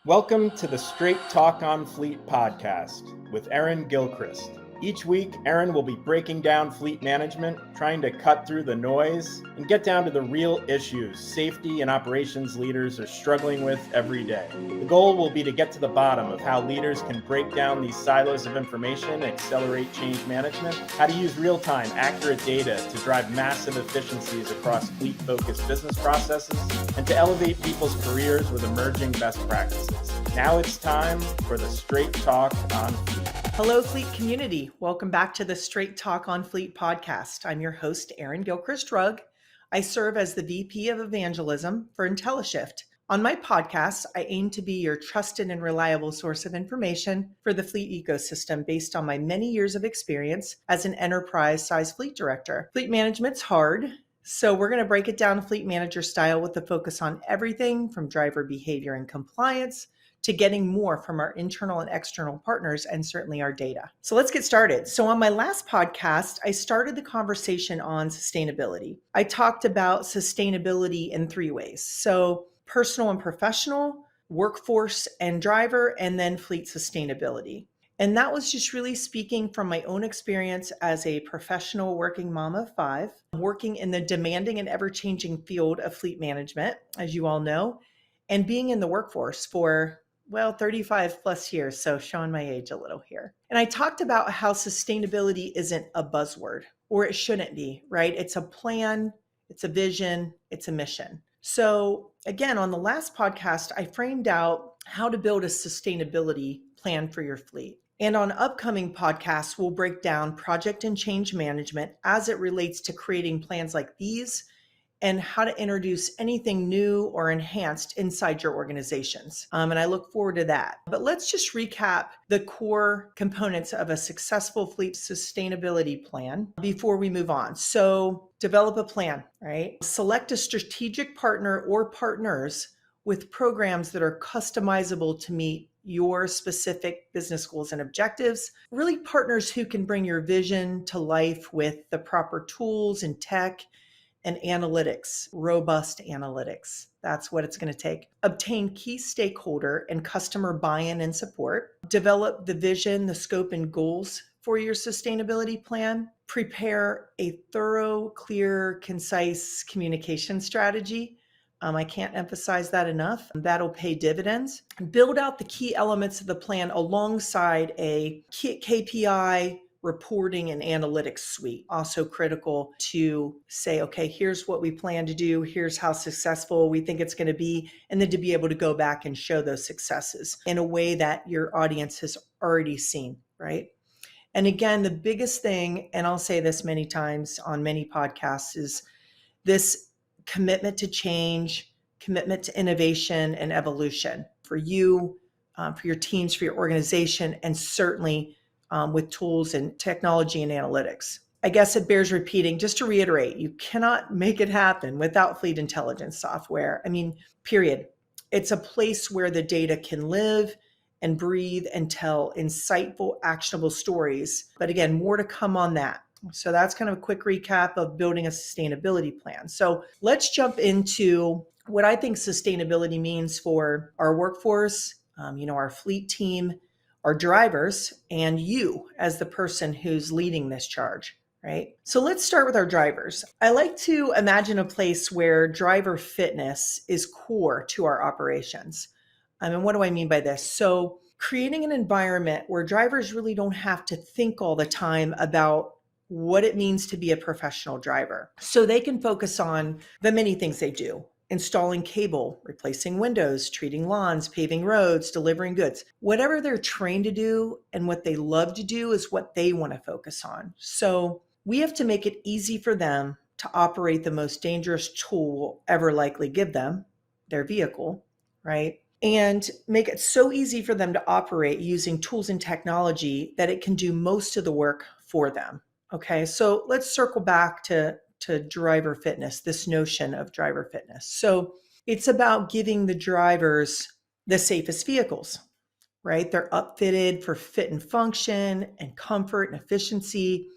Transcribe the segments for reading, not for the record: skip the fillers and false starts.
Welcome to the Straight Talk on Fleet podcast with Erin Gilchrist. Each week, Erin will be breaking down fleet management, trying to cut through the noise and get down to the real issues safety and operations leaders are struggling with every day. The goal will be to get to the bottom of how leaders can break down these silos of information, accelerate change management, how to use real-time, accurate data to drive massive efficiencies across fleet-focused business processes, and to elevate people's careers with emerging best practices. Now it's time for the Straight Talk on Fleet. Hello, Fleet community. Welcome back to the Straight Talk on Fleet podcast. I'm your host, Erin Gilchrist-Rugg. I serve as the VP of Evangelism for IntelliShift. On my podcast, I aim to be your trusted and reliable source of information for the fleet ecosystem based on my many years of experience as an enterprise-sized fleet director. Fleet management's hard, so we're going to break it down fleet manager style with a focus on everything from driver behavior and compliance to getting more from our internal and external partners and certainly our data. So let's get started. So on my last podcast, I started the conversation on sustainability. I talked about sustainability in three ways. So personal and professional, workforce and driver, and then fleet sustainability. And that was just really speaking from my own experience as a professional working mom of five, working in the demanding and ever-changing field of fleet management, as you all know, and being in the workforce for 35 plus years. So showing my age a little here. And I talked about how sustainability isn't a buzzword, or it shouldn't be, right? It's a plan, it's a vision, it's a mission. So again, on the last podcast, I framed out how to build a sustainability plan for your fleet. And on upcoming podcasts, we'll break down project and change management as it relates to creating plans like these and how to introduce anything new or enhanced inside your organizations. And I look forward to that. But let's just recap the core components of a successful fleet sustainability plan before we move on. So develop a plan, right? Select a strategic partner or partners with programs that are customizable to meet your specific business goals and objectives. Really partners who can bring your vision to life with the proper tools and tech and analytics, robust analytics. That's what it's going to take. Obtain key stakeholder and customer buy-in and support. Develop the vision, the scope, and goals for your sustainability plan. Prepare a thorough, clear, concise communication strategy. I can't emphasize that enough. That'll pay dividends. Build out the key elements of the plan alongside a KPI reporting and analytics suite. Also critical to say, okay, here's what we plan to do. Here's how successful we think it's going to be. And then to be able to go back and show those successes in a way that your audience has already seen, right? And again, the biggest thing, and I'll say this many times on many podcasts, is this commitment to change, commitment to innovation and evolution for you, for your teams, for your organization, and certainly with tools and technology and analytics. I guess it bears repeating, just to reiterate, you cannot make it happen without fleet intelligence software. Period. It's a place where the data can live and breathe and tell insightful, actionable stories. But again, more to come on that. So that's kind of a quick recap of building a sustainability plan. So let's jump into what I think sustainability means for our workforce, our fleet team, our drivers, and you as the person who's leading this charge, right? So let's start with our drivers. I like to imagine a place where driver fitness is core to our operations. And what do I mean by this? So creating an environment where drivers really don't have to think all the time about what it means to be a professional driver. So they can focus on the many things they do: installing cable, replacing windows, treating lawns, paving roads, delivering goods. Whatever they're trained to do and what they love to do is what they want to focus on. So we have to make it easy for them to operate the most dangerous tool we'll ever likely give them, their vehicle, right? And make it so easy for them to operate using tools and technology that it can do most of the work for them. Okay, so let's circle back to driver fitness, this notion of driver fitness. So it's about giving the drivers the safest vehicles, right? They're upfitted for fit and function and comfort and efficiency.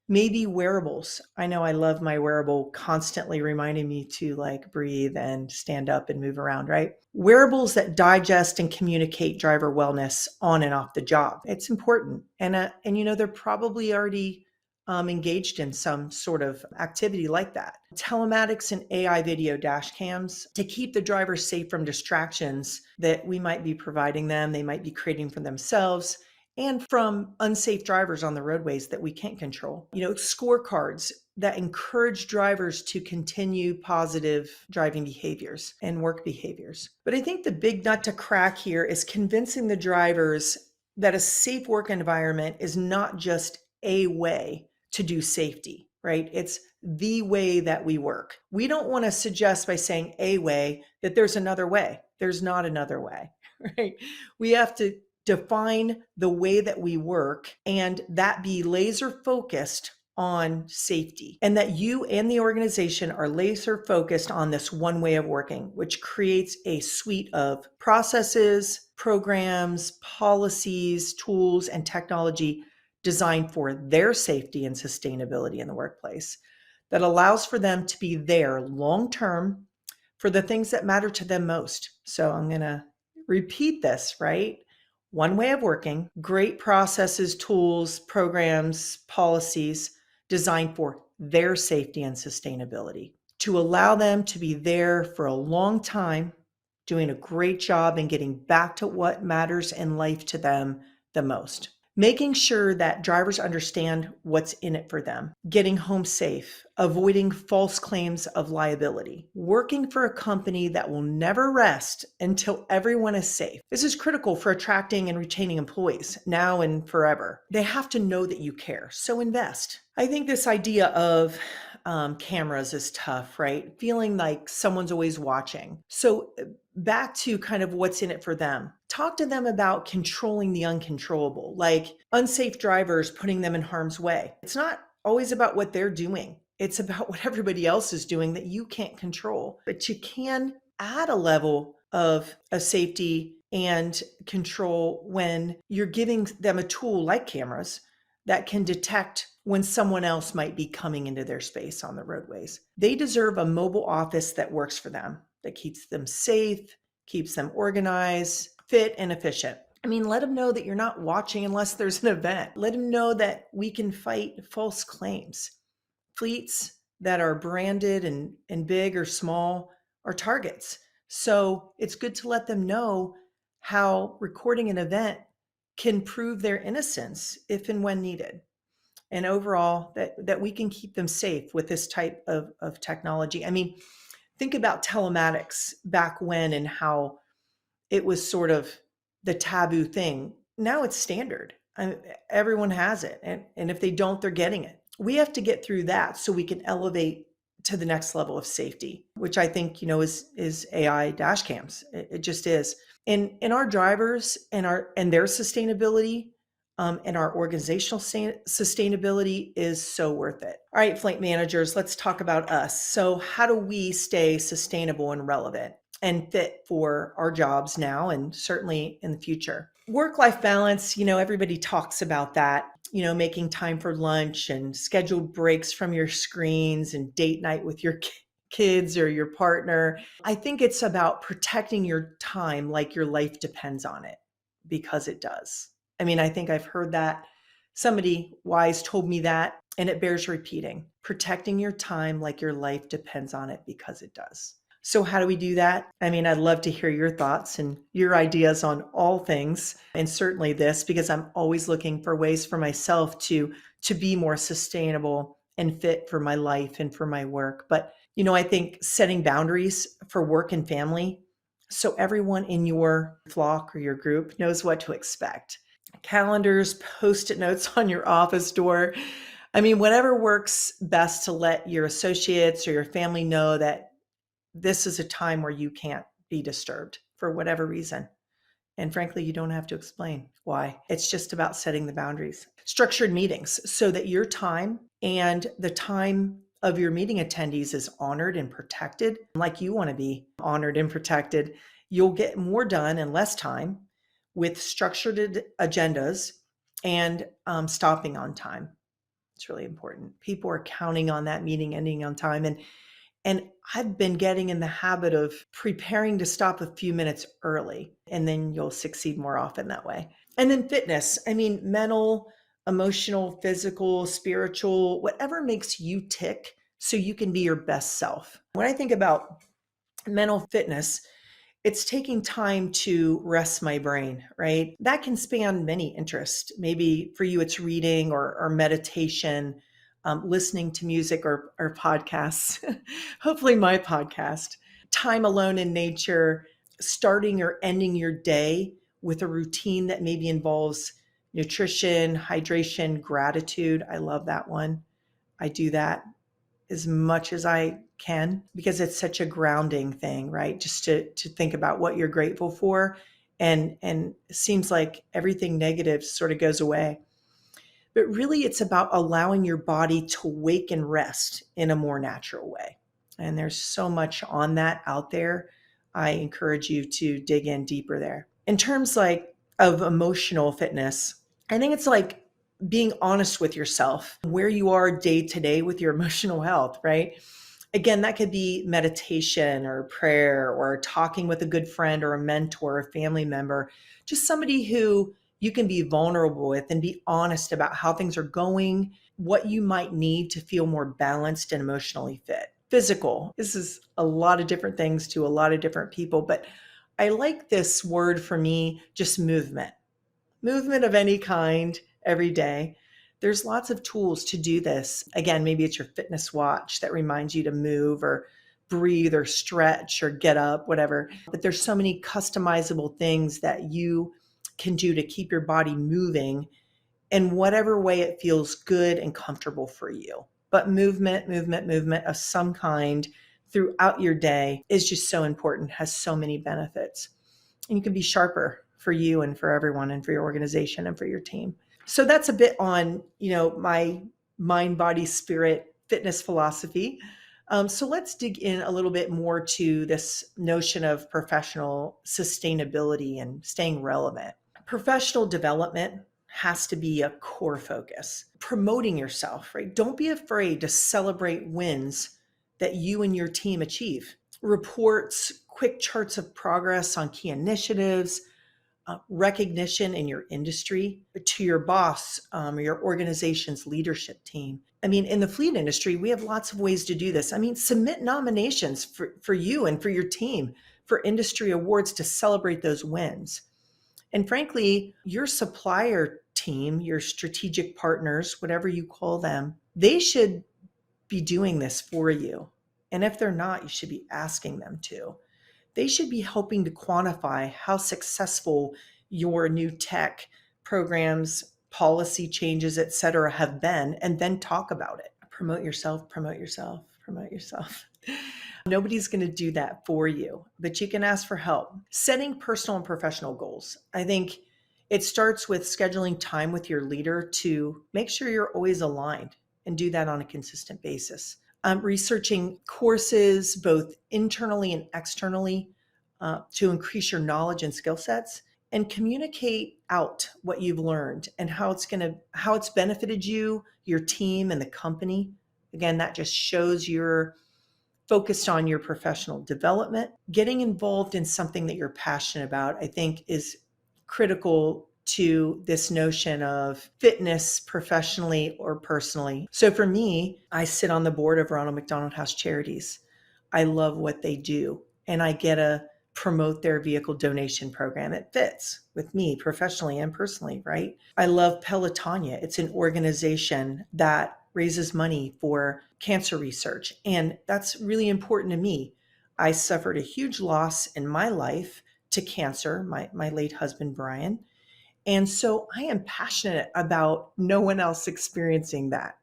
Maybe wearables. I know I love my wearable constantly reminding me to like breathe and stand up and move around, right? Wearables that digest and communicate driver wellness on and off the job. It's important. And they're probably already engaged in some sort of activity like that. Telematics and AI video dash cams to keep the driver safe from distractions that we might be providing them, they might be creating for themselves, and from unsafe drivers on the roadways that we can't control. Scorecards that encourage drivers to continue positive driving behaviors and work behaviors. But I think the big nut to crack here is convincing the drivers that a safe work environment is not just a way to do safety, right? It's the way that we work. We don't want to suggest by saying a way that there's another way. There's not another way, right? We have to define the way that we work and that be laser focused on safety, and that you and the organization are laser focused on this one way of working, which creates a suite of processes, programs, policies, tools, and technology designed for their safety and sustainability in the workplace that allows for them to be there long term for the things that matter to them most. So I'm going to repeat this, right? One way of working, great processes, tools, programs, policies designed for their safety and sustainability to allow them to be there for a long time, doing a great job and getting back to what matters in life to them the most. Making sure that drivers understand what's in it for them, getting home safe, avoiding false claims of liability, working for a company that will never rest until everyone is safe. This is critical for attracting and retaining employees now and forever. They have to know that you care, so invest. I think this idea of cameras is tough, right? Feeling like someone's always watching. So back to kind of what's in it for them. Talk to them about controlling the uncontrollable, like unsafe drivers, putting them in harm's way. It's not always about what they're doing. It's about what everybody else is doing that you can't control. But you can add a level of safety and control when you're giving them a tool like cameras that can detect when someone else might be coming into their space on the roadways. They deserve a mobile office that works for them, that keeps them safe, keeps them organized, fit, and efficient. I mean, let them know that you're not watching unless there's an event. Let them know that we can fight false claims. Fleets that are branded and big or small are targets. So it's good to let them know how recording an event can prove their innocence if and when needed. And overall, that we can keep them safe with this type of technology. I mean, think about telematics back when and how it was sort of the taboo thing. Now it's standard. Everyone has it. And if they don't, they're getting it. We have to get through that so we can elevate to the next level of safety, which I think, is AI dash cams. It just is. And our drivers and their sustainability and our organizational sustainability is so worth it. All right, flight managers, let's talk about us. So how do we stay sustainable and relevant and fit for our jobs now and certainly in the future? Work-life balance, everybody talks about that, making time for lunch and scheduled breaks from your screens and date night with your kids or your partner. I think it's about protecting your time like your life depends on it, because it does. I mean, I think I've heard that. Somebody wise told me that, and it bears repeating. Protecting your time like your life depends on it, because it does. So how do we do that? I mean, I'd love to hear your thoughts and your ideas on all things, and certainly this, because I'm always looking for ways for myself to be more sustainable and fit for my life and for my work. But, I think setting boundaries for work and family so everyone in your flock or your group knows what to expect. Calendars, post-it notes on your office door. I mean, whatever works best to let your associates or your family know that this is a time where you can't be disturbed for whatever reason. And frankly, you don't have to explain why. It's just about setting the boundaries. Structured meetings so that your time and the time of your meeting attendees is honored and protected like you want to be honored and protected. You'll get more done in less time with structured agendas and stopping on time. It's really important. People are counting on that meeting ending on time. And I've been getting in the habit of preparing to stop a few minutes early, and then you'll succeed more often that way. And then fitness, I mean, mental, emotional, physical, spiritual, whatever makes you tick so you can be your best self. When I think about mental fitness, it's taking time to rest my brain, right? That can span many interests. Maybe for you, it's reading or meditation, listening to music or podcasts, hopefully my podcast, time alone in nature, starting or ending your day with a routine that maybe involves nutrition, hydration, gratitude. I love that one. I do that as much as I can because it's such a grounding thing, right? Just to think about what you're grateful for, and it seems like everything negative sort of goes away. But really it's about allowing your body to wake and rest in a more natural way. And there's so much on that out there. I encourage you to dig in deeper there. In terms like of emotional fitness, I think it's like being honest with yourself, where you are day to day with your emotional health, right? Again, that could be meditation or prayer or talking with a good friend or a mentor, a family member, just somebody who you can be vulnerable with and be honest about how things are going, what you might need to feel more balanced and emotionally fit. Physical, this is a lot of different things to a lot of different people, but I like this word for me, just movement of any kind every day. There's lots of tools to do this. Again, maybe it's your fitness watch that reminds you to move or breathe or stretch or get up, whatever. But there's so many customizable things that you can do to keep your body moving in whatever way it feels good and comfortable for you. But movement of some kind throughout your day is just so important, has so many benefits. And you can be sharper for you and for everyone and for your organization and for your team. So that's a bit on, my mind, body, spirit, fitness philosophy. So let's dig in a little bit more to this notion of professional sustainability and staying relevant. Professional development has to be a core focus. Promoting yourself, right? Don't be afraid to celebrate wins that you and your team achieve. Reports, quick charts of progress on key initiatives, recognition in your industry to your boss or your organization's leadership team. I mean, in the fleet industry, we have lots of ways to do this. I mean, submit nominations for you and for your team for industry awards to celebrate those wins. And frankly, your supplier team, your strategic partners, whatever you call them, they should be doing this for you. And if they're not, you should be asking them to. They should be helping to quantify how successful your new tech programs, policy changes, et cetera, have been, and then talk about it. Promote yourself, promote yourself, promote yourself. Nobody's going to do that for you, but you can ask for help. Setting personal and professional goals. I think it starts with scheduling time with your leader to make sure you're always aligned and do that on a consistent basis. Researching courses, both internally and externally, to increase your knowledge and skill sets, and communicate out what you've learned and how it's benefited you, your team, and the company. Again, that just shows you're focused on your professional development. Getting involved in something that you're passionate about, I think, is critical to this notion of fitness professionally or personally. So for me, I sit on the board of Ronald McDonald House Charities. I love what they do, and I get to promote their vehicle donation program. It fits with me professionally and personally, right? I love Pelotonia. It's an organization that raises money for cancer research, and that's really important to me. I suffered a huge loss in my life to cancer, my late husband, Brian. And so I am passionate about no one else experiencing that,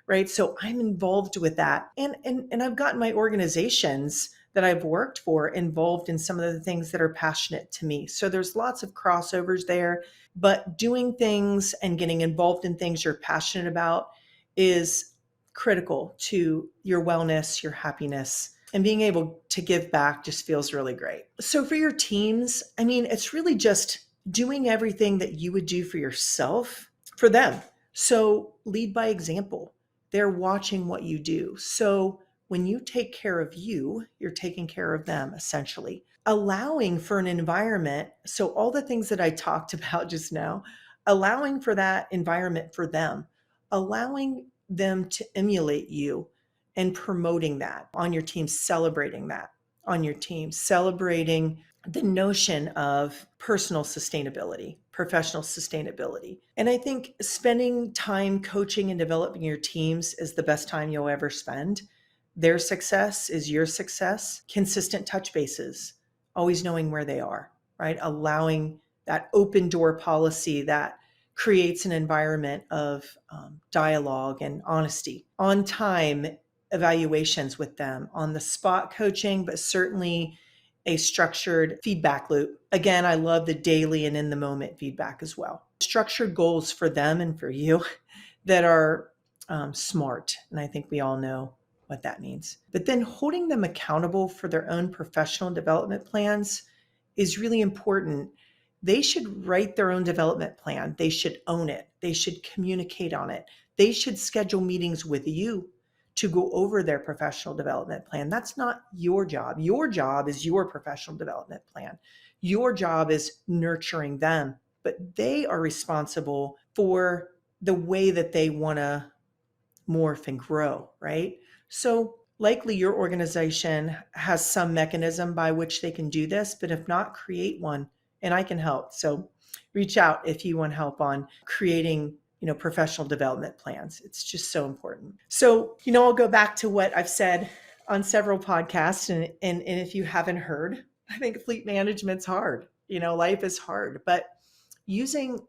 right? So I'm involved with that. And I've gotten my organizations that I've worked for involved in some of the things that are passionate to me. So there's lots of crossovers there, but doing things and getting involved in things you're passionate about is critical to your wellness, your happiness, and being able to give back just feels really great. So for your teams, I mean, it's really just doing everything that you would do for yourself, for them. So lead by example. They're watching what you do. So when you take care of you, you're taking care of them essentially. Allowing for an environment. So all the things that I talked about just now, allowing for that environment for them, allowing them to emulate you and promoting that on your team, celebrating that on your team, celebrating the notion of personal sustainability, professional sustainability. And I think spending time coaching and developing your teams is the best time you'll ever spend. Their success is your success. Consistent touch bases, always knowing where they are, right? Allowing that open door policy that creates an environment of dialogue and honesty. On time evaluations with them, on the spot coaching, but certainly a structured feedback loop. Again, I love the daily and in the moment feedback as well. Structured goals for them and for you that are smart. And I think we all know what that means. But then holding them accountable for their own professional development plans is really important. They should write their own development plan. They should own it. They should communicate on it. They should schedule meetings with you to go over their professional development plan. That's not your job. Your job is your professional development plan. Your job is nurturing them, but they are responsible for the way that they want to morph and grow, right? So likely your organization has some mechanism by which they can do this, but if not, create one and I can help. So reach out if you want help on creating professional development plans. It's just so important. So, I'll go back to what I've said on several podcasts. And if you haven't heard, I think fleet management's hard. Life is hard, but using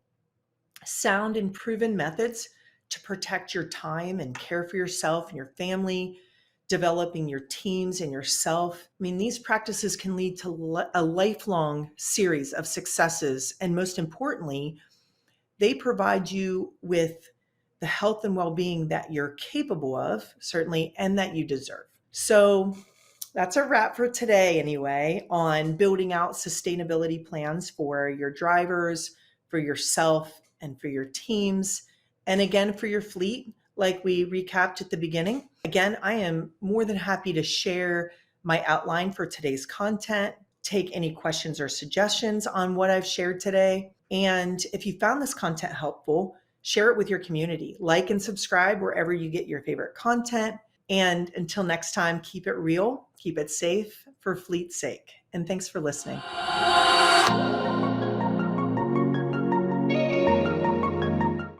sound and proven methods to protect your time and care for yourself and your family, developing your teams and yourself. I mean, these practices can lead to a lifelong series of successes. And most importantly, they provide you with the health and well-being that you're capable of, certainly, and that you deserve. So that's a wrap for today, anyway, on building out sustainability plans for your drivers, for yourself, and for your teams. And again, for your fleet, like we recapped at the beginning. Again, I am more than happy to share my outline for today's content, take any questions or suggestions on what I've shared today. And if you found this content helpful, share it with your community. Like and subscribe wherever you get your favorite content. And until next time, keep it real, keep it safe for fleet's sake. And thanks for listening.